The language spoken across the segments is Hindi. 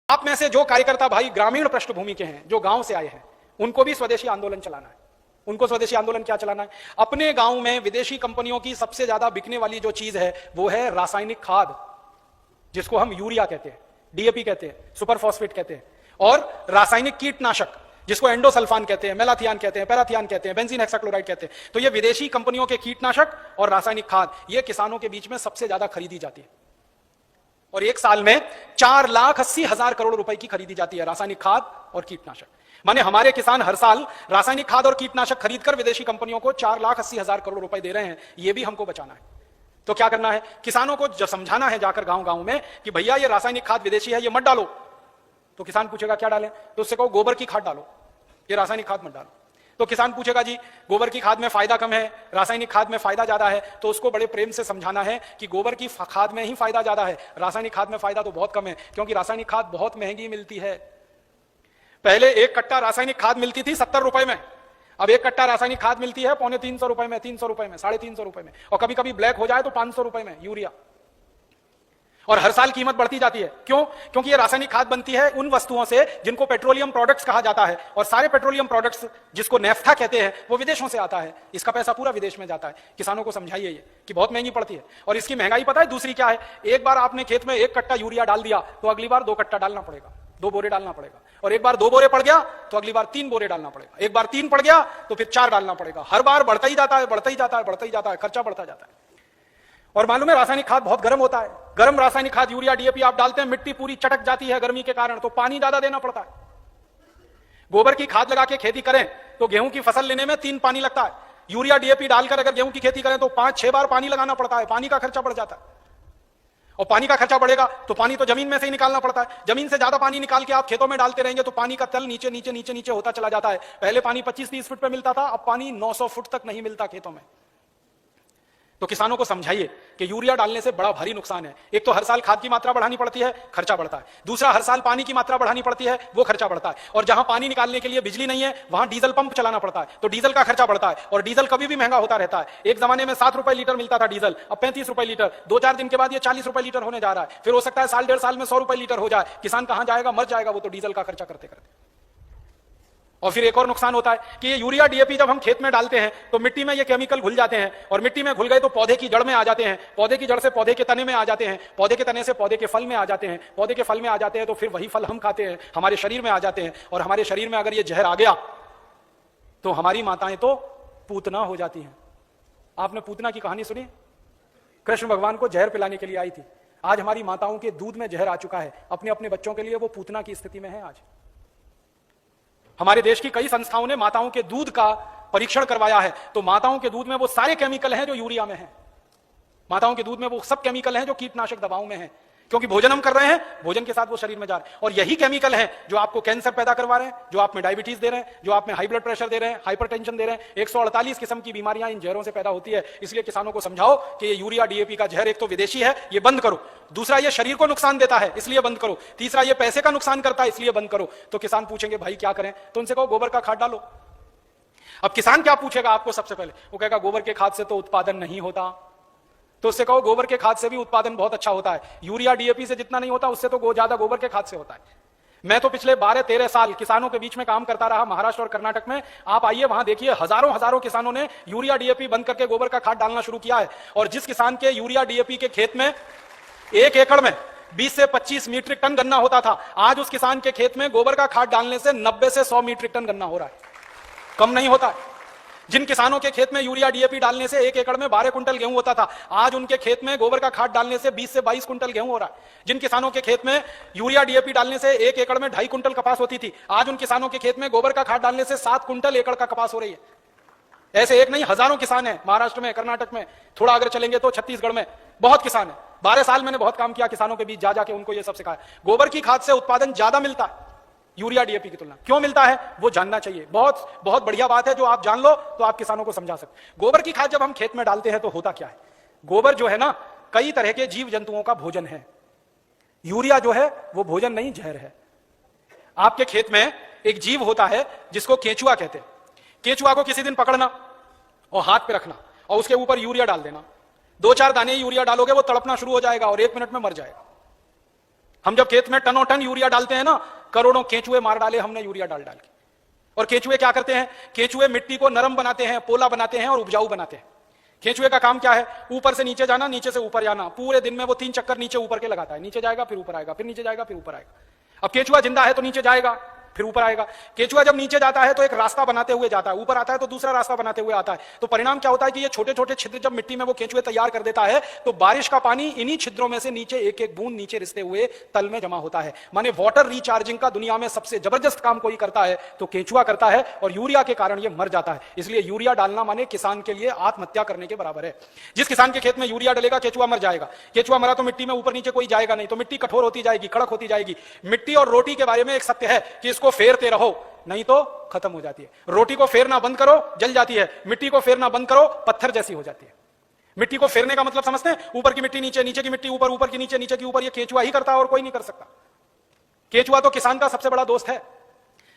आप में से जो कार्यकर्ता भाई ग्रामीण पृष्ठभूमि के हैं, जो गांव से आए हैं, उनको भी स्वदेशी आंदोलन चलाना है। उनको स्वदेशी आंदोलन क्या चलाना है? अपने गांव में विदेशी कंपनियों की सबसे ज्यादा बिकने वाली जो चीज है वो है रासायनिक खाद, जिसको हम यूरिया कहते हैं, डीएपी कहते हैं, सुपर फॉस्फेट कहते हैं, और रासायनिक कीटनाशक जिसको एंडोसल्फान कहते हैं, मेलाथियान कहते हैं, पैराथियान कहते हैं, बेंजीन हेक्साक्लोराइड कहते हैं। तो ये विदेशी कंपनियों के कीटनाशक और रासायनिक खाद ये किसानों के बीच में सबसे ज्यादा खरीदी जाती है, और एक साल में 4,80,000 करोड़ रुपए की खरीदी जाती है रासायनिक खाद और कीटनाशक। माने हमारे किसान हर साल रासायनिक खाद और कीटनाशक खरीदकर विदेशी कंपनियों को 4,80,000 करोड़ रुपए दे रहे हैं। ये भी हमको बचाना है। तो क्या करना है? किसानों को जो समझाना है जाकर गांव गांव में कि भैया ये रासायनिक खाद विदेशी है, ये मत डालो। तो किसान पूछेगा क्या डालें? तो उससे कहो गोबर की खाद डालो, ये रासायनिक खाद मत डालो। तो किसान पूछेगा जी गोबर की खाद में फायदा कम है, रासायनिक खाद में फायदा ज्यादा है। तो उसको बड़े प्रेम से समझाना है कि गोबर की खाद में ही फायदा ज्यादा है, रासायनिक खाद में फायदा तो बहुत कम है, क्योंकि रासायनिक खाद बहुत महंगी मिलती है। पहले एक कट्टा रासायनिक खाद मिलती थी 70 रुपए में, अब एक कट्टा रासायनिक खाद मिलती है 350 रुपए में, 300 रुपए में, 350 रुपए में, और कभी कभी ब्लैक हो जाए तो 500 रुपए में यूरिया। और हर साल कीमत बढ़ती जाती है। क्यों? क्योंकि ये रासायनिक खाद बनती है उन वस्तुओं से जिनको पेट्रोलियम प्रोडक्ट्स कहा जाता है, और सारे पेट्रोलियम प्रोडक्ट्स जिसको नेफ्था कहते हैं वो विदेशों से आता है। इसका पैसा पूरा विदेश में जाता है। किसानों को समझाइए ये कि बहुत महंगी पड़ती है। और इसकी महंगाई पता है दूसरी क्या है? एक बार आपने खेत में 1 कट्टा यूरिया डाल दिया तो अगली बार 2 कट्टा डालना पड़ेगा, 2 बोरे डालना पड़ेगा, और एक बार 2 बोरे पड़ गया तो अगली बार 3 बोरे डालना पड़ेगा, एक बार 3 पड़ गया तो फिर 4 डालना पड़ेगा। हर बार बढ़ता ही जाता है, बढ़ता ही जाता है, बढ़ता ही जाता है, खर्चा बढ़ता जाता है। और मालूम है रासायनिक खाद बहुत गर्म होता है। गर्म रासायनिक खाद यूरिया डीएपी आप डालते हैं, मिट्टी पूरी चटक जाती है गर्मी के कारण, तो पानी ज्यादा देना पड़ता है। गोबर की खाद लगा के खेती करें तो गेहूं की फसल लेने में 3 पानी लगता है। यूरिया डीएपी डालकर अगर गेहूं की खेती करें तो 5-6 बार पानी लगाना पड़ता है। पानी का खर्चा बढ़ जाता है, और पानी का खर्चा बढ़ेगा तो पानी तो जमीन में से ही निकालना पड़ता है। जमीन से ज्यादा पानी निकाल के आप खेतों में डालते रहेंगे तो पानी का तल नीचे नीचे नीचे नीचे होता चला जाता है। पहले पानी 25-30 फुट पे मिलता था, अब पानी 900 फुट तक नहीं मिलता खेतों में। तो किसानों को समझाइए कि यूरिया डालने से बड़ा भारी नुकसान है। एक तो हर साल खाद की मात्रा बढ़ानी पड़ती है, खर्चा बढ़ता है। दूसरा, हर साल पानी की मात्रा बढ़ानी पड़ती है, वो खर्चा बढ़ता है। और जहां पानी निकालने के लिए बिजली नहीं है वहां डीजल पंप चलाना पड़ता है, तो डीजल का खर्चा बढ़ता है। और डीजल कभी भी महंगा होता रहता है। एक जमाने में 7 रुपए लीटर मिलता था डीजल, अब 35 रुपए लीटर। 2-4 दिन के बाद ये 40 रुपए लीटर होने जा रहा है। फिर हो सकता है साल 1.5 साल में 100 रुपए लीटर हो जाए। किसान कहां जाएगा? मर जाएगा वो तो डीजल का खर्चा करते करते। और फिर एक और नुकसान होता है कि ये यूरिया डीएपी जब हम खेत में डालते हैं तो मिट्टी में ये केमिकल घुल जाते हैं, और मिट्टी में घुल गए तो पौधे की जड़ में आ जाते हैं, पौधे की जड़ से पौधे के तने में आ जाते हैं, पौधे के तने से पौधे के फल में आ जाते हैं, पौधे के फल में आ जाते हैं तो फिर वही फल हम खाते हैं, हमारे शरीर में आ जाते हैं। और हमारे शरीर में अगर ये जहर आ गया तो हमारी माताएं तो पूतना हो जाती हैं। आपने पूतना की कहानी सुनी? कृष्ण भगवान को जहर पिलाने के लिए आई थी। आज हमारी माताओं के दूध में जहर आ चुका है। अपने अपने बच्चों के लिए वो पूतना की स्थिति में है। आज हमारे देश की कई संस्थाओं ने माताओं के दूध का परीक्षण करवाया है, तो माताओं के दूध में वो सारे केमिकल हैं जो यूरिया में हैं। माताओं के दूध में वो सब केमिकल हैं जो कीटनाशक दवाओं में हैं, क्योंकि भोजन हम कर रहे हैं, भोजन के साथ वो शरीर में जा रहे हैं। और यही केमिकल हैं जो आपको कैंसर पैदा करवा रहे हैं, जो आप में डायबिटीज दे रहे हैं, जो आप में हाई ब्लड प्रेशर दे रहे हैं, हाइपरटेंशन दे रहे हैं। 148 किस्म की बीमारियां इन जहरों से पैदा होती है। इसलिए किसानों को समझाओ कि ये यूरिया डीएपी का जहर एक तो विदेशी है, ये बंद करो। दूसरा, ये शरीर को नुकसान देता है, इसलिए बंद करो। तीसरा, ये पैसे का नुकसान करता है, इसलिए बंद करो। तो किसान पूछेंगे भाई क्या करें? तो उनसे कहो गोबर का खाद डालो। अब किसान क्या पूछेगा आपको? सबसे पहले वो कहेगा गोबर के खाद से तो उत्पादन नहीं होता। तो उससे कहो गोबर के खाद से भी उत्पादन बहुत अच्छा होता है। यूरिया डीएपी से जितना नहीं होता उससे तो ज्यादा गोबर के खाद से होता है। मैं तो पिछले 12-13 साल किसानों के बीच में काम करता रहा, महाराष्ट्र और कर्नाटक में। आप आइए वहां देखिए, हजारों किसानों ने यूरिया डीएपी बंद करके गोबर का खाद डालना शुरू किया है। और जिस किसान के यूरिया डीएपी के खेत में 1 एकड़ में 20 से 25 मीट्रिक टन गन्ना होता था, आज उस किसान के खेत में गोबर का खाद डालने से 90 से 100 मीट्रिक टन गन्ना हो रहा है। कम नहीं होता है। जिन किसानों के खेत में यूरिया डीएपी डालने से 1 एकड़ में 12 कुंटल गेहूं होता था, आज उनके खेत में गोबर का खाद डालने से 20 से 22 कुंटल गेहूं हो रहा है। जिन किसानों के खेत में यूरिया डीएपी डालने से 1 एकड़ में 2.5 कुंटल कपास होती थी, आज उन किसानों के खेत में गोबर का खाद डालने से 7 कुंटल एकड़ का कपास हो रही है। ऐसे एक नहीं, हजारों किसान हैं महाराष्ट्र में, कर्नाटक में, थोड़ा अगर चलेंगे तो छत्तीसगढ़ में बहुत किसान है। 12 साल मैंने बहुत काम किया किसानों के बीच, जा जाके उनको ये सब सिखाया। गोबर की खाद से उत्पादन ज्यादा मिलता है यूरिया डीएपी की तुलना। क्यों मिलता है वो जानना चाहिए। बहुत बहुत बढ़िया बात है जो आप जान लो तो आप किसानों को समझा सकते। गोबर की खाद जब हम खेत में डालते हैं तो होता क्या है? गोबर जो है ना, कई तरह के जीव जंतुओं का भोजन है। यूरिया जो है वो भोजन नहीं, जहर है। आपके खेत में एक जीव होता है जिसको केंचुआ कहते हैं। केंचुआ को किसी दिन पकड़ना और हाथ पे रखना और उसके ऊपर यूरिया डाल देना। 2-4 दाने यूरिया डालोगे वो तड़पना शुरू हो जाएगा और 1 मिनट में मर जाएगा। हम जब खेत में टनों टन यूरिया डालते हैं ना, करोड़ों केंचुए मार डाले हमने यूरिया डाल डाल के। और केंचुए क्या करते हैं? केंचुए मिट्टी को नरम बनाते हैं, पोला बनाते हैं और उपजाऊ बनाते हैं। केंचुए का काम क्या है? ऊपर से नीचे जाना, नीचे से ऊपर जाना। पूरे दिन में वो 3 चक्कर नीचे ऊपर के लगाता है। नीचे जाएगा फिर ऊपर आएगा, फिर नीचे जाएगा फिर ऊपर आएगा। अब केंचुआ जिंदा है तो नीचे जाएगा फिर ऊपर आएगा। केंचुआ जब नीचे जाता है तो एक रास्ता बनाते हुए जाता है, ऊपर आता है तो दूसरा रास्ता बनाते हुए आता है। तो परिणाम क्या होता है कि ये छोटे छोटे छिद्र जब मिट्टी में वो केंचुए तैयार कर देता है तो बारिश का पानी इन्हीं छिद्रों में से नीचे एक एक बूंद नीचे रिसते हुए तल में जमा होता है। माने वाटर रिचार्जिंग का दुनिया में सबसे जबरदस्त काम कोई करता है तो केंचुआ करता है, और यूरिया के कारण ये मर जाता है। इसलिए यूरिया डालना माने किसान के लिए आत्महत्या करने के बराबर है। जिस किसान के खेत में यूरिया डलेगा केंचुआ मर जाएगा। केंचुआ मरा तो मिट्टी में ऊपर नीचे कोई जाएगा नहीं, तो मिट्टी कठोर होती जाएगी, कड़क होती जाएगी। मिट्टी और रोटी के बारे में एक सत्य है कि इसको फेरते रहो नहीं तो खत्म हो जाती है। रोटी को फेरना बंद करो जल जाती है, मिट्टी को फेरना बंद करो पत्थर जैसी हो जाती है। मिट्टी को फेरने का मतलब समझते हैं? ऊपर की मिट्टी नीचे, नीचे की मिट्टी ऊपर, ऊपर की नीचे, नीचे की ऊपर। ये केंचुआ ही करता है और कोई नहीं कर सकता। केंचुआ तो किसान का सबसे बड़ा दोस्त है।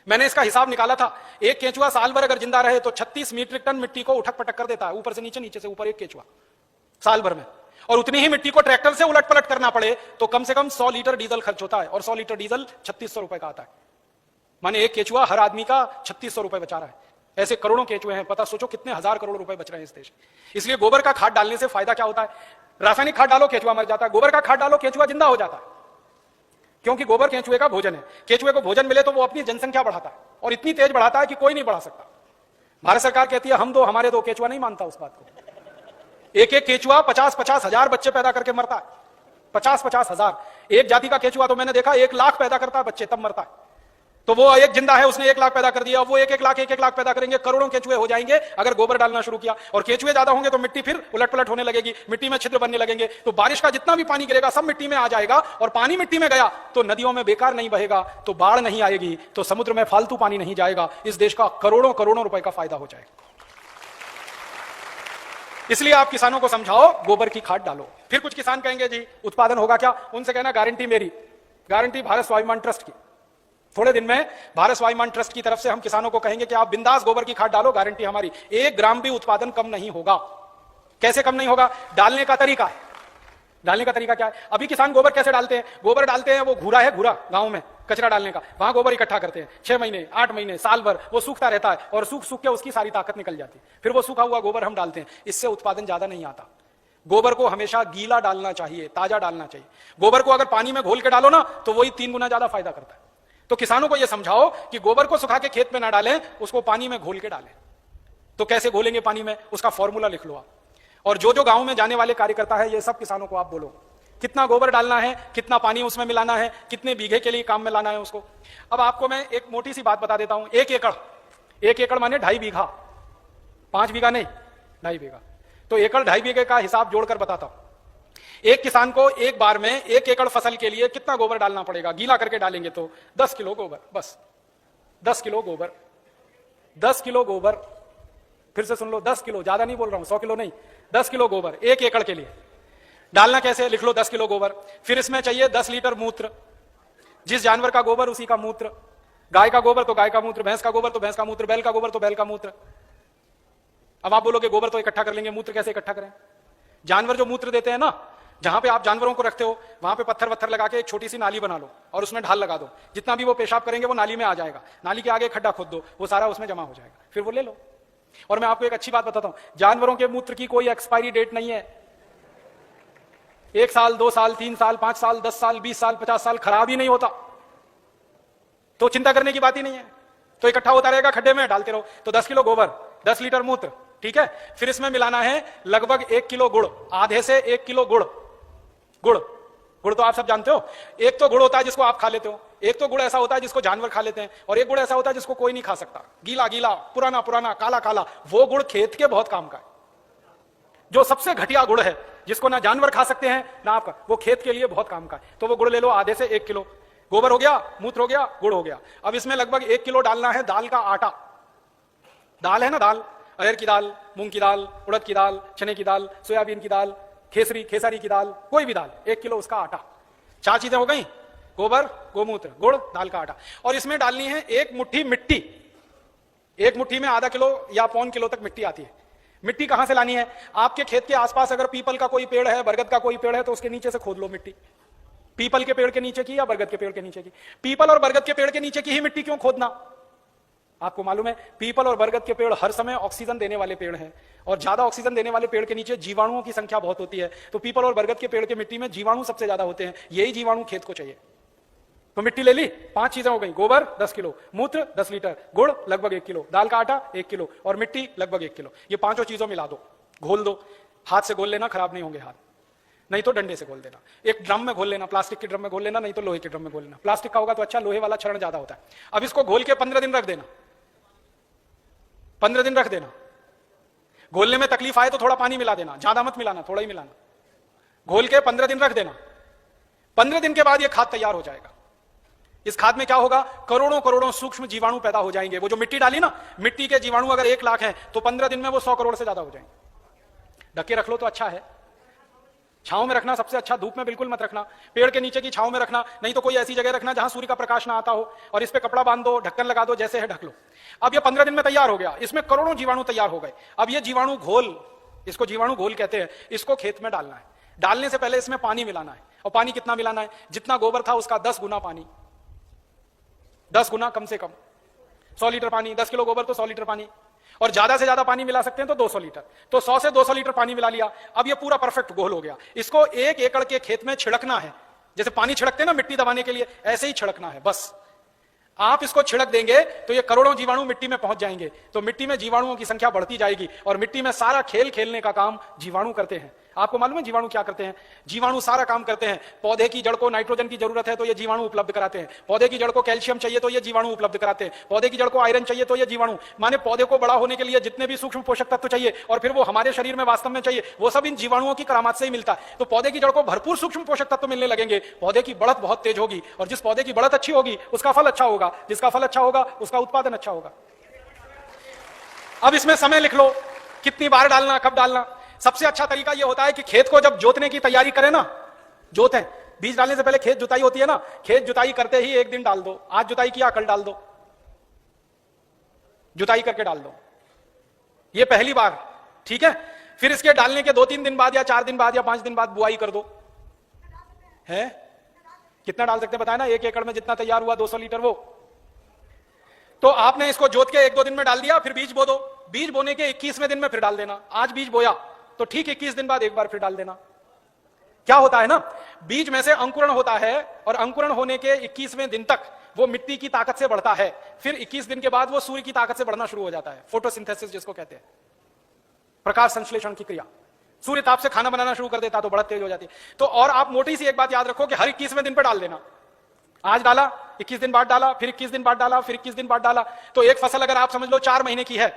मैंने इसका हिसाब निकाला था, एक केंचुआ साल भर अगर जिंदा रहे तो 36 मीट्रिक टन मिट्टी को उठक पटक कर देता है, ऊपर से नीचे, नीचे से ऊपर, एक केंचुआ साल भर में। और उतनी ही मिट्टी को ट्रैक्टर से उलट पलट करना पड़े तो कम से कम 100 लीटर डीजल खर्च होता है, और 100 लीटर डीजल 3600 रुपए का आता है। माने एक केंचुआ हर आदमी का 3600 रुपए बचा रहा है। ऐसे करोड़ों केंचुए हैं, पता सोचो कितने हजार करोड़ रुपए बच रहे हैं इस देश में। इसलिए गोबर का खाद डालने से फायदा क्या होता है? रासायनिक खाद डालो केंचुआ मर जाता है, गोबर का खाद डालो केंचुआ जिंदा हो जाता है। क्योंकि गोबर केंचुए का भोजन है। केंचुए को भोजन मिले तो वो अपनी जनसंख्या बढ़ाता है, और इतनी तेज बढ़ाता है कि कोई नहीं बढ़ा सकता। भारत सरकार कहती है हम दो हमारे दो, केंचुआ नहीं मानता उस बात को। एक एक केंचुआ 50-50 हजार बच्चे पैदा करके मरता है। 50-50 हजार। एक जाति का केंचुआ तो मैंने देखा 1 लाख पैदा करता है बच्चे, तब मरता है। तो वो एक जिंदा है, उसने 1 लाख पैदा कर दिया, वो 1-1 लाख पैदा करेंगे, करोड़ों केंचुए हो जाएंगे अगर गोबर डालना शुरू किया। और केंचुए ज्यादा होंगे तो मिट्टी फिर उलट पलट होने लगेगी, मिट्टी में छिद्र बनने लगेंगे, तो बारिश का जितना भी पानी गिरेगा सब मिट्टी में आ जाएगा। और पानी मिट्टी में गया तो नदियों में बेकार नहीं बहेगा, तो बाढ़ नहीं आएगी, तो समुद्र में फालतू पानी नहीं जाएगा। इस देश का करोड़ों करोड़ों रुपए का फायदा हो जाएगा। इसलिए आप किसानों को समझाओ गोबर की खाद डालो। फिर कुछ किसान कहेंगे जी उत्पादन होगा क्या? उनसे कहना गारंटी मेरी, गारंटी भारत स्वाभिमान ट्रस्ट की। थोड़े दिन में भारत स्वाभिमान ट्रस्ट की तरफ से हम किसानों को कहेंगे कि आप बिंदास गोबर की खाद डालो, गारंटी हमारी, 1 ग्राम भी उत्पादन कम नहीं होगा। कैसे कम नहीं होगा? डालने का तरीका। डालने का तरीका क्या है? अभी किसान गोबर कैसे डालते हैं? गोबर डालते हैं, वो घूरा है, घूरा गांव में कचरा डालने का, वहां गोबर इकट्ठा करते हैं 6 महीने 8 महीने साल भर, वो सूखता रहता है और सूख सूख के उसकी सारी ताकत निकल जाती है। फिर वो सूखा हुआ गोबर हम डालते हैं, इससे उत्पादन ज्यादा नहीं आता। गोबर को हमेशा गीला डालना चाहिए, ताजा डालना चाहिए। गोबर को अगर पानी में घोल के डालो ना तो वही 3 गुना ज्यादा फायदा करता है। तो किसानों को यह समझाओ कि गोबर को सुखा के खेत में ना डालें, उसको पानी में घोल के डालें। तो कैसे घोलेंगे पानी में? उसका फॉर्मूला लिख लो आप। और जो जो गांव में जाने वाले कार्यकर्ता है ये सब किसानों को आप बोलो कितना गोबर डालना है, कितना पानी उसमें मिलाना है, कितने बीघे के लिए काम में लाना है उसको। अब आपको मैं एक मोटी सी बात बता देता हूं। 1 एकड़ माने 2.5 बीघा, 5 बीघा नहीं, 2.5 बीघा। तो एकड़ 2.5 बीघे का हिसाब जोड़कर बताता हूं। एक किसान को एक बार में 1 एकड़ फसल के लिए कितना गोबर डालना पड़ेगा? गीला करके डालेंगे तो 10 किलो गोबर, बस 10 किलो गोबर, 10 किलो गोबर। फिर से सुन लो, 10 किलो, ज्यादा नहीं बोल रहा हूं, 100 किलो नहीं, 10 किलो गोबर 1 एकड़ के लिए। डालना कैसे? लिख लो 10 किलो गोबर। फिर इसमें चाहिए 10 लीटर मूत्र। जिस जानवर का गोबर उसी का मूत्र। गाय का गोबर तो गाय का मूत्र, भैंस का गोबर तो भैंस का मूत्र, बैल का गोबर तो बैल का मूत्र। अब आप बोलोगे गोबर तो इकट्ठा कर लेंगे, मूत्र कैसे इकट्ठा करें? जानवर जो मूत्र देते हैं ना, जहां पे आप जानवरों को रखते हो वहां पे पत्थर वत्थर लगा के एक छोटी सी नाली बना लो और उसमें ढाल लगा दो। जितना भी वो पेशाब करेंगे वो नाली में आ जाएगा, नाली के आगे खड्डा खोद दो, वो सारा उसमें जमा हो जाएगा, फिर वो ले लो। और मैं आपको एक अच्छी बात बताता हूं, जानवरों के मूत्र की कोई एक्सपायरी डेट नहीं है। 1 साल, 2 साल, 3 साल, 5 साल, 10 साल, 20 साल, 50 साल खराब ही नहीं होता। तो चिंता करने की बात ही नहीं है। तो इकट्ठा होता रहेगा, खड्डे में डालते रहो। तो 10 किलो गोबर, 10 लीटर मूत्र, ठीक है। फिर इसमें मिलाना है लगभग 1 किलो गुड़, आधे से 1 किलो गुड़। गुड़ तो आप सब जानते हो। एक तो गुड़ होता है जिसको आप खा लेते हो, एक तो गुड़ ऐसा होता है जिसको जानवर खा लेते हैं, और एक गुड़ ऐसा होता है जिसको कोई नहीं खा सकता, गीला गीला, पुराना पुराना, काला काला। वो गुड़ खेत के बहुत काम का है। जो सबसे घटिया गुड़ है जिसको ना जानवर खा सकते हैं ना आपका, वो खेत के लिए बहुत काम का है। तो वो गुड़ ले लो, आधे से 1 किलो। गोबर हो गया, मूत्र हो गया, गुड़ हो गया। अब इसमें लगभग 1 किलो डालना है दाल का आटा। दाल है ना, दाल, अरहर की दाल, मूंग की दाल, उड़द की दाल, चने की दाल, सोयाबीन की दाल, खेसारी की दाल, कोई भी दाल, 1 किलो उसका आटा। 4 चीजें हो गई, गोबर, गोमूत्र, गुड़, दाल का आटा। और इसमें डालनी है 1 मुट्ठी मिट्टी। 1 मुट्ठी में आधा किलो या 1.25 किलो तक मिट्टी आती है। मिट्टी कहां से लानी है? आपके खेत के आसपास अगर पीपल का कोई पेड़ है, बरगद का कोई पेड़ है, तो उसके नीचे से खोद लो मिट्टी। पीपल के पेड़ के नीचे की या बरगद के पेड़ के नीचे की? पीपल और बरगद के पेड़ के नीचे की ही मिट्टी क्यों खोदना? आपको मालूम है पीपल और बरगद के पेड़ हर समय ऑक्सीजन देने वाले पेड़ हैं, और ज्यादा ऑक्सीजन देने वाले पेड़ के नीचे जीवाणुओं की संख्या बहुत होती है। तो पीपल और बरगद के पेड़ के मिट्टी में जीवाणु सबसे ज्यादा होते हैं, यही जीवाणु खेत को चाहिए। तो मिट्टी ले ली, 5 चीजें हो गई, गोबर 10 किलो, मूत्र 10 लीटर, गुड़ लगभग 1 किलो, दाल का आटा 1 किलो और मिट्टी लगभग 1 किलो। ये 5 चीजों मिला दो, घोल दो। हाथ से घोल लेना, खराब नहीं होंगे हाथ, नहीं तो डंडे से घोल देना। एक ड्रम में घोल लेना, प्लास्टिक के ड्रम में घोल लेना, नहीं तो लोहे के ड्रम में घोल लेना। प्लास्टिक का होगा तो अच्छा, लोहे वाला क्षरण ज्यादा होता है। अब इसको घोल के 15 दिन रख देना, 15 दिन रख देना। घोलने में तकलीफ आए तो थोड़ा पानी मिला देना, ज्यादा मत मिलाना, थोड़ा ही मिलाना। घोल के 15 दिन रख देना। 15 दिन के बाद यह खाद तैयार हो जाएगा। इस खाद में क्या होगा, करोड़ों करोड़ों सूक्ष्म जीवाणु पैदा हो जाएंगे। वो जो मिट्टी डाली ना, मिट्टी के जीवाणु अगर 1 लाख हैं तो 15 दिन में वो 100 करोड़ से ज्यादा हो जाएंगे। ढक के रख लो तो अच्छा है, छांव में रखना सबसे अच्छा, धूप में बिल्कुल मत रखना। पेड़ के नीचे की छांव में रखना, नहीं तो कोई ऐसी जगह रखना जहां सूर्य का प्रकाश ना आता हो, और इस पे कपड़ा बांध दो, ढक्कन लगा दो, जैसे है ढक लो। अब ये 15 दिन में तैयार हो गया, इसमें करोड़ों जीवाणु तैयार हो गए। अब ये जीवाणु घोल, इसको जीवाणु घोल कहते हैं, इसको खेत में डालना है। डालने से पहले इसमें पानी मिलाना है, और पानी कितना मिलाना है, जितना गोबर था उसका 10 गुना पानी, 10 गुना कम से कम 100 लीटर पानी। 10 किलो गोबर तो 100 लीटर पानी, और ज्यादा से ज्यादा पानी मिला सकते हैं तो 200 लीटर। तो 100 से 200 लीटर पानी मिला लिया। अब ये पूरा परफेक्ट घोल हो गया। इसको 1 एकड़ के खेत में छिड़कना है, जैसे पानी छिड़कते हैं ना मिट्टी दबाने के लिए, ऐसे ही छिड़कना है बस। आप इसको छिड़क देंगे तो ये करोड़ों जीवाणु मिट्टी में पहुंच जाएंगे। तो मिट्टी में जीवाणुओं की संख्या बढ़ती जाएगी, और मिट्टी में सारा खेल खेलने का काम जीवाणु करते हैं। आपको मालूम है जीवाणु क्या करते हैं? जीवाणु सारा काम करते हैं। पौधे की जड़ को नाइट्रोजन की जरूरत है तो ये जीवाणु उपलब्ध कराते हैं। पौधे की जड़ को कैल्शियम चाहिए तो ये जीवाणु उपलब्ध कराते हैं। पौधे की जड़ को आयरन चाहिए तो ये जीवाणु, माने पौधे को बड़ा होने के लिए जितने भी सूक्ष्म पोषक तत्व चाहिए और फिर वो हमारे शरीर में वास्तव में चाहिए, वो सब इन जीवाणुओं की करामात से ही मिलता है। तो पौधे की जड़ को भरपूर सूक्ष्म पोषक तत्व मिलने लगेंगे, पौधे की बढ़त बहुत तेज होगी, और जिस पौधे की बढ़त अच्छी होगी उसका फल अच्छा होगा, जिसका फल अच्छा होगा उसका उत्पादन अच्छा होगा। अब इसमें समय लिख लो, कितनी बार डालना, कब डालना। सबसे अच्छा तरीका यह होता है कि खेत को जब जोतने की तैयारी करें ना, जोतें, बीज डालने से पहले खेत जुताई होती है ना, खेत जुताई करते ही 1 दिन डाल दो। आज जुताई किया, कल डाल दो, जुताई करके डाल दो, ये पहली बार, ठीक है। फिर इसके डालने के 2-3 दिन बाद या 4 दिन बाद या 5 दिन बाद बुआई कर दो। है कितना डाल सकते हैं बताया ना, 1 एकड़ में जितना तैयार हुआ 200 लीटर, वो तो आपने इसको जोत के 1-2 दिन में डाल दिया। फिर बीज बो दो, बीज बोने के 21वें दिन में फिर डाल देना। आज बीज बोया तो ठीक 21 दिन बाद एक बार फिर डाल देना। क्या होता है ना, बीज में से अंकुरण होता है, और अंकुरण होने के 21वें दिन तक वो मिट्टी की ताकत से बढ़ता है। फिर 21 दिन के बाद वो सूर्य की ताकत से बढ़ना शुरू हो जाता है, फोटोसिंथेसिस जिसको कहते हैं, प्रकाश संश्लेषण की क्रिया। सूर्य ताप से खाना बनाना शुरू कर देता तो बढ़त तेज हो जाती है। तो और आप मोटी सी एक बात याद रखो कि हर 21वें दिन पर डाल देना। आज डाला, 21 दिन बाद डाला, फिर 21 दिन बाद डाला, फिर 21 दिन बाद डाला। तो एक फसल अगर आप समझ लो 4 महीने की है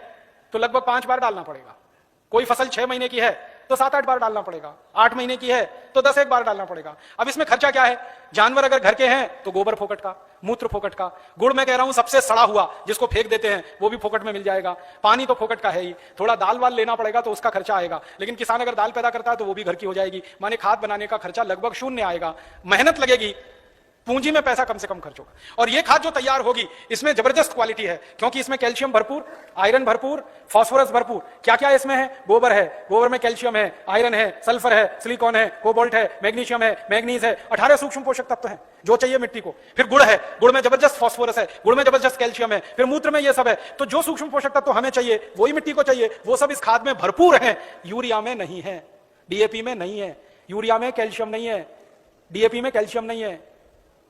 तो लगभग 5 बार डालना पड़ेगा। कोई फसल 6 महीने की है तो 7-8 बार डालना पड़ेगा। 8 महीने की है तो 10-1 बार डालना पड़ेगा। अब इसमें खर्चा क्या है, जानवर अगर घर के हैं तो गोबर फोकट का, मूत्र फोकट का, गुड़ मैं कह रहा हूं सबसे सड़ा हुआ जिसको फेंक देते हैं वो भी फोकट में मिल जाएगा, पानी तो फोकट का है ही, थोड़ा दाल वाल लेना पड़ेगा तो उसका खर्चा आएगा, लेकिन किसान अगर दाल पैदा करता है तो वो भी घर की हो जाएगी। माने खाद बनाने का खर्चा लगभग 0 आएगा, मेहनत लगेगी, पूंजी में पैसा कम से कम खर्च होगा। और ये खाद जो तैयार होगी इसमें जबरदस्त क्वालिटी है, क्योंकि इसमें कैल्शियम भरपूर, आयरन भरपूर, फास्फोरस भरपूर। क्या क्या इसमें है, गोबर है, गोबर में कैल्शियम है, आयरन है, सल्फर है, सिलिकॉन है, कोबाल्ट है, मैग्नीशियम है, मैग्नीज है, 18 सूक्ष्म पोषक तत्व हैं जो चाहिए मिट्टी को। फिर गुड़ है, गुड़ में जबरदस्त फास्फोरस है, गुड़ में जबरदस्त कैल्शियम है, फिर मूत्र में ये सब है। तो जो सूक्ष्म पोषक तत्व हमें चाहिए वही मिट्टी को चाहिए, वो सब इस खाद में भरपूर है। यूरिया में नहीं है, डीएपी में नहीं है। यूरिया में कैल्शियम नहीं है, डीएपी में कैल्शियम नहीं है।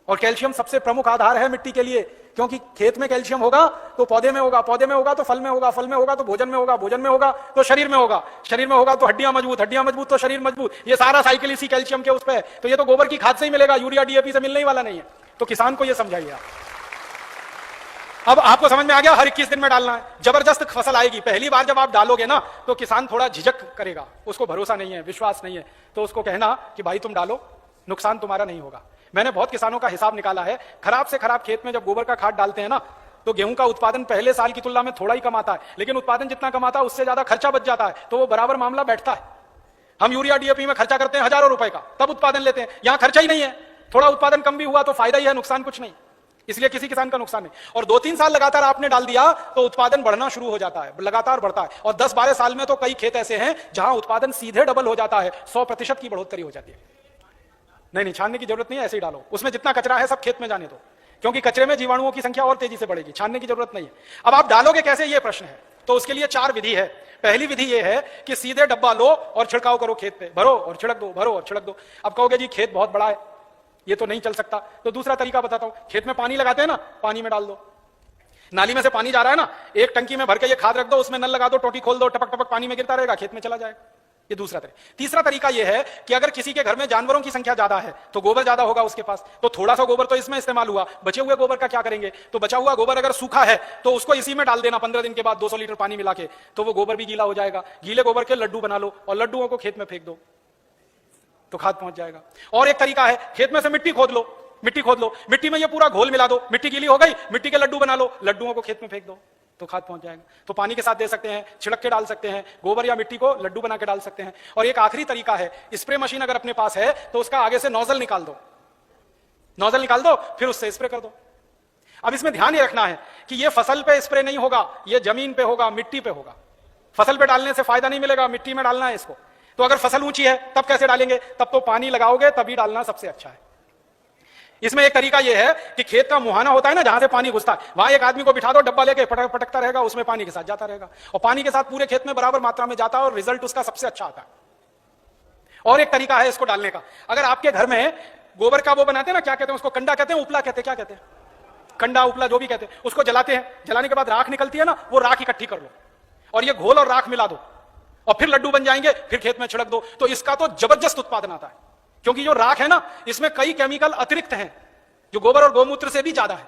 और कैल्शियम सबसे प्रमुख आधार है मिट्टी के लिए, क्योंकि खेत में कैल्शियम होगा तो पौधे में होगा, पौधे में होगा तो फल में होगा, फल में होगा तो भोजन में होगा, भोजन में होगा तो शरीर में होगा, शरीर में होगा तो हड्डियां मजबूत, हड्डियां मजबूत तो शरीर मजबूत। ये सारा साइकिल इसी कैल्शियम के उस पे है। तो ये तो गोबर की खाद से ही मिलेगा, यूरिया डीएपी से मिलने ही वाला नहीं है। तो किसान को ये समझाइए आप। अब आपको समझ में आ गया, हर 21 दिन में डालना है, जबरदस्त फसल आएगी। पहली बार जब आप डालोगे ना तो किसान थोड़ा झिझक करेगा, उसको भरोसा नहीं है, विश्वास नहीं है, तो उसको कहना कि भाई तुम डालो, नुकसान तुम्हारा नहीं होगा। मैंने बहुत किसानों का हिसाब निकाला है, खराब से खराब खेत में जब गोबर का खाद डालते हैं ना तो गेहूं का उत्पादन पहले साल की तुलना में थोड़ा ही कम आता है, लेकिन उत्पादन जितना कम आता है उससे ज्यादा खर्चा बच जाता है, तो वो बराबर मामला बैठता है। हम यूरिया डीएपी में खर्चा करते हैं हजारों रुपए का, तब उत्पादन लेते हैं, यहां खर्चा ही नहीं है, थोड़ा उत्पादन कम भी हुआ तो फायदा ही है, नुकसान कुछ नहीं, इसलिए किसी किसान का नुकसान नहीं। और 2-3 साल लगातार आपने डाल दिया तो उत्पादन बढ़ना शुरू हो जाता है, लगातार बढ़ता है। और 10-12 साल में तो कई खेत ऐसे हैं जहां उत्पादन सीधे डबल हो जाता है, 100% की बढ़ोतरी हो जाती है। नहीं नहीं, छानने की जरूरत नहीं है, ऐसे ही डालो, उसमें जितना कचरा है सब खेत में जाने दो, क्योंकि कचरे में जीवाणुओं की संख्या और तेजी से बढ़ेगी, छानने की जरूरत नहीं है। अब आप डालोगे कैसे, ये प्रश्न है। तो उसके लिए 4 विधि है। पहली विधि ये है कि सीधे डब्बा लो और छिड़काव करो खेत पे, भरो और छिड़क दो, भरो और छिड़क दो। अब कहोगे जी खेत बहुत बड़ा है, ये तो नहीं चल सकता, तो दूसरा तरीका बताता हूं। खेत में पानी लगाते हैं ना, पानी में डाल दो, नाली में से पानी जा रहा है ना, एक टंकी में भर के ये खाद रख दो, उसमें नल लगा दो, टोटी खोल दो, टपक टपक पानी में गिरता रहेगा, खेत में चला जाएगा। ये दूसरा तरीका। तीसरा तरीका यह है कि अगर किसी के घर में जानवरों की संख्या ज्यादा है तो गोबर ज्यादा होगा उसके पास, तो थोड़ा सा गोबर तो इसमें इस्तेमाल हुआ, बचे हुए गोबर का क्या करेंगे, तो बचा हुआ गोबर अगर सूखा है तो उसको इसी में डाल देना 15 दिन के बाद 200 लीटर पानी मिला के, तो वो गोबर भी गीला हो जाएगा। गीले गोबर के लड्डू बना लो और लड्डुओं को खेत में फेंक दो, तो खाद पहुंच जाएगा। और एक तरीका है, खेत में से मिट्टी खोद लो, मिट्टी खोद लो, मिट्टी में ये पूरा घोल मिला दो, मिट्टी गीली हो गई, मिट्टी के लड्डू बना लो, लड्डुओं को खेत में फेंक दो, तो खाद पहुंच जाएगा। तो पानी के साथ दे सकते हैं, छिड़क के डाल सकते हैं, गोबर या मिट्टी को लड्डू बना के डाल सकते हैं। और एक आखिरी तरीका है, स्प्रे मशीन अगर अपने पास है तो उसका आगे से नोजल निकाल दो, नोजल निकाल दो, फिर उससे स्प्रे कर दो। अब इसमें ध्यान ये रखना है कि ये फसल पे स्प्रे नहीं होगा, ये जमीन पे होगा, मिट्टी पे होगा। फसल पे डालने से फायदा नहीं मिलेगा, मिट्टी में डालना है इसको। तो अगर फसल ऊंची है तब कैसे डालेंगे, तब तो पानी लगाओगे तभी डालना सबसे अच्छा है। इसमें एक तरीका यह है कि खेत का मुहाना होता है ना, जहां से पानी घुसता है, वहां एक आदमी को बिठा दो, डब्बा लेके पटकता रहेगा, उसमें पानी के साथ जाता रहेगा, और पानी के साथ पूरे खेत में बराबर मात्रा में जाता है, और रिजल्ट उसका सबसे अच्छा आता है। और एक तरीका है इसको डालने का, अगर आपके घर में गोबर का वो बनाते हैं ना, क्या कहते हैं उसको, कंडा कहते हैं, उपला कहते हैं, क्या कहते हैं, कंडा उपला जो भी कहते हैं, उसको जलाते हैं, जलाने के बाद राख निकलती है ना, वो राख इकट्ठी कर लो और ये घोल और राख मिला दो और फिर लड्डू बन जाएंगे, फिर खेत में छिड़क दो, तो इसका तो जबरदस्त उत्पादन आता है। क्योंकि जो राख है ना, इसमें कई केमिकल अतिरिक्त हैं जो गोबर और गोमूत्र से भी ज्यादा है।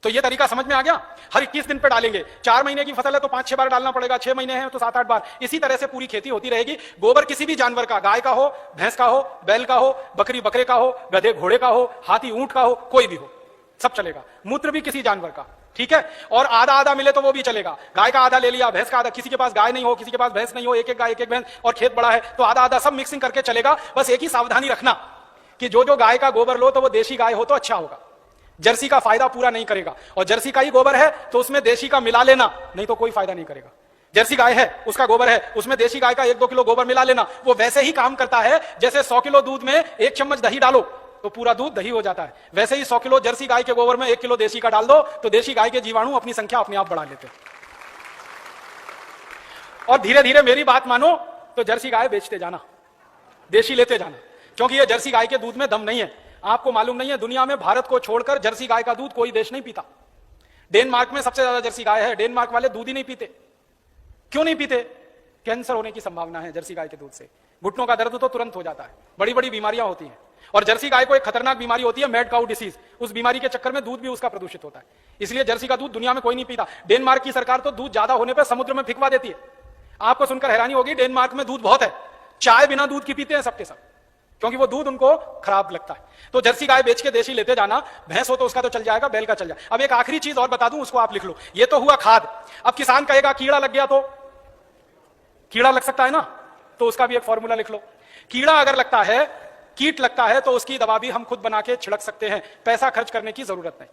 तो यह तरीका समझ में आ गया। हर 21 दिन पे डालेंगे, 4 महीने की फसल है तो 5-6 बार डालना पड़ेगा, 6 महीने हैं तो 7-8 बार। इसी तरह से पूरी खेती होती रहेगी। गोबर किसी भी जानवर का, गाय का हो, भैंस का हो, बैल का हो, बकरी बकरे का हो, गधे घोड़े का हो, हाथी ऊंट का हो, कोई भी हो, सब चलेगा। मूत्र भी किसी जानवर का, ठीक है। और आधा आधा मिले तो वो भी चलेगा, गाय का आधा ले लिया, भैंस का आधा, किसी के पास गाय नहीं हो, किसी के पास भैंस नहीं हो, एक एक गाय एक एक भैंस, और खेत बड़ा है तो आधा आधा, सब मिक्सिंग करके चलेगा। बस एक ही सावधानी रखना कि जो जो गाय का गोबर लो तो वो देशी गाय हो तो अच्छा होगा, जर्सी का फायदा पूरा नहीं करेगा। और जर्सी का ही गोबर है तो उसमें देशी का मिला लेना, नहीं तो कोई फायदा नहीं करेगा। जर्सी गाय है, उसका गोबर है, उसमें देशी गाय का 1-2 किलो गोबर मिला लेना, वो वैसे ही काम करता है जैसे 100 किलो दूध में 1 चम्मच दही डालो तो पूरा दूध दही हो जाता है। वैसे ही 100 किलो जर्सी गाय के गोबर में 1 किलो देशी का डाल दो तो देशी गाय के जीवाणु अपनी संख्या अपने आप बढ़ा लेते हैं। और धीरे धीरे मेरी बात मानो तो जर्सी गाय बेचते जाना, देशी लेते जाना, क्योंकि ये जर्सी गाय के दूध में दम नहीं है। आपको मालूम नहीं है, दुनिया में भारत को छोड़कर जर्सी गाय का दूध कोई देश नहीं पीता। डेनमार्क में सबसे ज्यादा जर्सी गाय है, डेनमार्क वाले दूध ही नहीं पीते। क्यों नहीं पीते? कैंसर होने की संभावना है जर्सी गाय के दूध से, घुटनों का दर्द तो तुरंत हो जाता है, बड़ी बड़ी बीमारियां होती हैं। और जर्सी गाय को एक खतरनाक बीमारी होती है, मैड काउ डिसीज, उस बीमारी के चक्कर में दूध भी उसका प्रदूषित होता है, इसलिए जर्सी का दूध दुनिया में कोई नहीं पीता। डेनमार्क की सरकार तो दूध ज्यादा होने पर समुद्र में फिकवा देती है। आपको सुनकर हैरानी होगी, डेनमार्क में दूध बहुत है, चाय बिना दूध की पीते हैं सबके सब, क्योंकि वो दूध उनको खराब लगता है। तो जर्सी गाय बेच के देशी लेते जाना, भैंस हो तो उसका तो चल जाएगा, बैल का चल जाए। अब एक आखिरी चीज और बता दूं, उसको आप लिख लो, ये तो हुआ खाद। अब किसान कहेगा कीड़ा लग गया, तो कीड़ा लग सकता है ना, तो उसका भी एक फॉर्मूला लिख लो। कीड़ा अगर लगता है, कीट लगता है, तो उसकी दवा भी हम खुद बना के छिड़क सकते हैं, पैसा खर्च करने की जरूरत नहीं।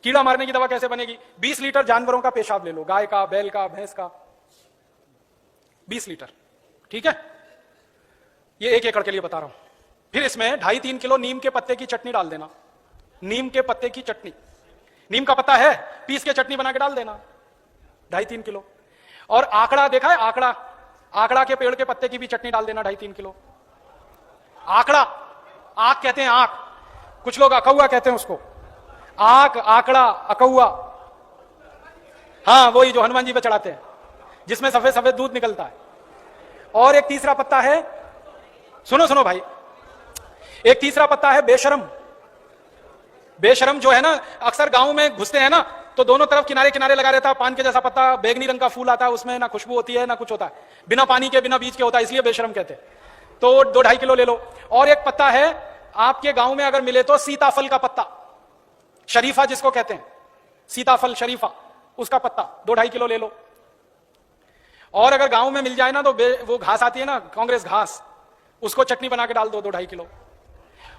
कीड़ा मारने की दवा कैसे बनेगी? 20 लीटर जानवरों का पेशाब ले लो, गाय का, बैल का, भैंस का, 20 लीटर, ठीक है। ये 1 एकड़ के लिए बता रहा हूं। फिर इसमें 2.5-3 किलो नीम के पत्ते की चटनी डाल देना, नीम के पत्ते की चटनी, नीम का पत्ता है, पीस के चटनी बना के डाल देना, 2.5-3 किलो। और आंकड़ा देखा है, आंकड़ा, आंकड़ा के पेड़ के पत्ते की भी चटनी डाल देना, 2.5-3 किलो। आंकड़ा, आंख कहते हैं, आंख, कुछ लोग अकौआ कहते हैं उसको, आंख, आंकड़ा, अकौआ, हाँ वही जो हनुमान जी पे चढ़ाते हैं, जिसमें सफेद सफेद दूध निकलता है। और एक तीसरा पत्ता है, सुनो सुनो भाई, एक तीसरा पत्ता है बेशरम। बेशरम जो है ना, अक्सर गांव में घुसते हैं ना तो दोनों तरफ किनारे किनारे लगा रहता है, पान के जैसा पत्ता, बैगनी रंग का फूल आता है, उसमें ना खुशबू होती है ना कुछ होता है, बिना पानी के बिना बीज के होता है, इसलिए बेशरम कहते हैं। तो 2-2.5 किलो ले लो। और एक पत्ता है आपके गांव में अगर मिले तो सीताफल का पत्ता, शरीफा जिसको कहते हैं, सीताफल शरीफा, उसका पत्ता 2-2.5 किलो ले लो। और अगर गांव में मिल जाए ना तो वो घास आती है ना, कांग्रेस घास, उसको चटनी बना के डाल दो 2-2.5 किलो।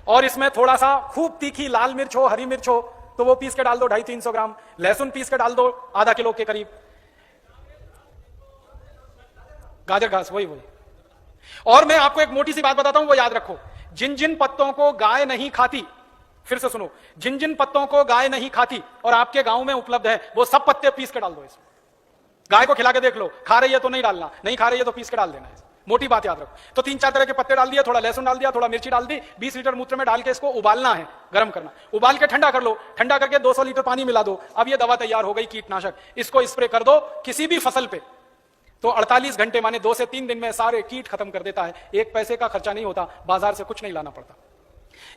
और इसमें थोड़ा सा खूब तीखी लाल मिर्च हो, हरी मिर्च हो तो वो पीस के डाल दो 250-300 ग्राम, लहसुन पीस के डाल दो आधा किलो के करीब, गाजर घास वही वही। और मैं आपको एक मोटी सी बात बताता हूं, वो याद रखो, जिन जिन पत्तों को गाय नहीं खाती, फिर से सुनो, जिन जिन पत्तों को गाय नहीं खाती और आपके गांव में उपलब्ध है, वो सब पत्ते पीस के डाल दो इसमें। गाय को खिला के देख लो, खा रही है तो नहीं डालना, नहीं खा रही है तो पीस के डाल देना है। मोटी बात याद रखो। तो 3-4 तरह के पत्ते डाल दिए, थोड़ा लहसुन डाल दिया, थोड़ा मिर्ची डाल दी, 20 लीटर मूत्र में डाल के इसको उबालना है, गर्म करना, उबाल के ठंडा कर लो, ठंडा करके 200 लीटर पानी मिला दो। अब ये दवा तैयार हो गई कीटनाशक, इसको स्प्रे कर दो किसी भी फसल पे, तो 48 घंटे माने 2 से 3 दिन में सारे कीट खत्म कर देता है। 1 पैसे का खर्चा नहीं होता, बाजार से कुछ नहीं लाना पड़ता।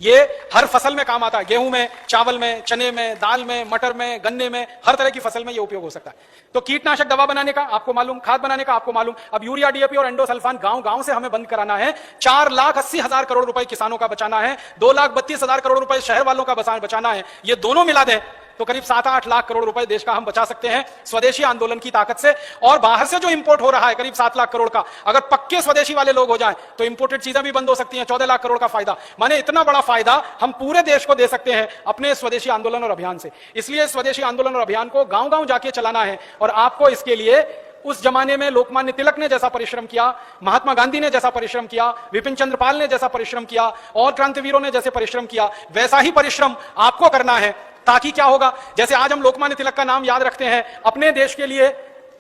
ये हर फसल में काम आता है, गेहूं में, चावल में, चने में, दाल में, मटर में, गन्ने में, हर तरह की फसल में ये उपयोग हो सकता है। तो कीटनाशक दवा बनाने का आपको मालूम, खाद बनाने का आपको मालूम। अब यूरिया, डीएपी और एंडोसल्फान गांव गांव से हमें बंद कराना है। 4,80,000 करोड़ रुपए किसानों का बचाना है, 2,32,000 करोड़ रुपए शहर वालों का बचाना है। ये दोनों मिला दे तो करीब 7-8 लाख करोड़ रुपए देश का हम बचा सकते हैं स्वदेशी आंदोलन की ताकत से। और बाहर से जो इंपोर्ट हो रहा है करीब 7 लाख करोड़ का, अगर पक्के स्वदेशी वाले लोग हो जाएं तो इंपोर्टेड चीजें भी बंद हो सकती हैं। 14 लाख करोड़ का फायदा, माने इतना बड़ा फायदा हम पूरे देश को दे सकते हैं अपने स्वदेशी आंदोलन और अभियान से। इसलिए स्वदेशी आंदोलन और अभियान को गांव गांव जाके चलाना है। और आपको इसके लिए उस जमाने में लोकमान्य तिलक ने जैसा परिश्रम किया, महात्मा गांधी ने जैसा परिश्रम किया, विपिन चंद्र पाल ने जैसा परिश्रम किया और क्रांतिवीरों ने जैसे परिश्रम किया, वैसा ही परिश्रम आपको करना है। ताकि क्या होगा, जैसे आज हम लोकमान्य तिलक का नाम याद रखते हैं अपने देश के लिए,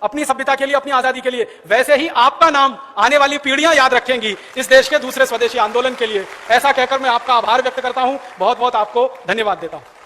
अपनी सभ्यता के लिए, अपनी आजादी के लिए, वैसे ही आपका नाम आने वाली पीढ़ियां याद रखेंगी इस देश के दूसरे स्वदेशी आंदोलन के लिए। ऐसा कहकर मैं आपका आभार व्यक्त करता हूं, बहुत बहुत आपको धन्यवाद देता हूं।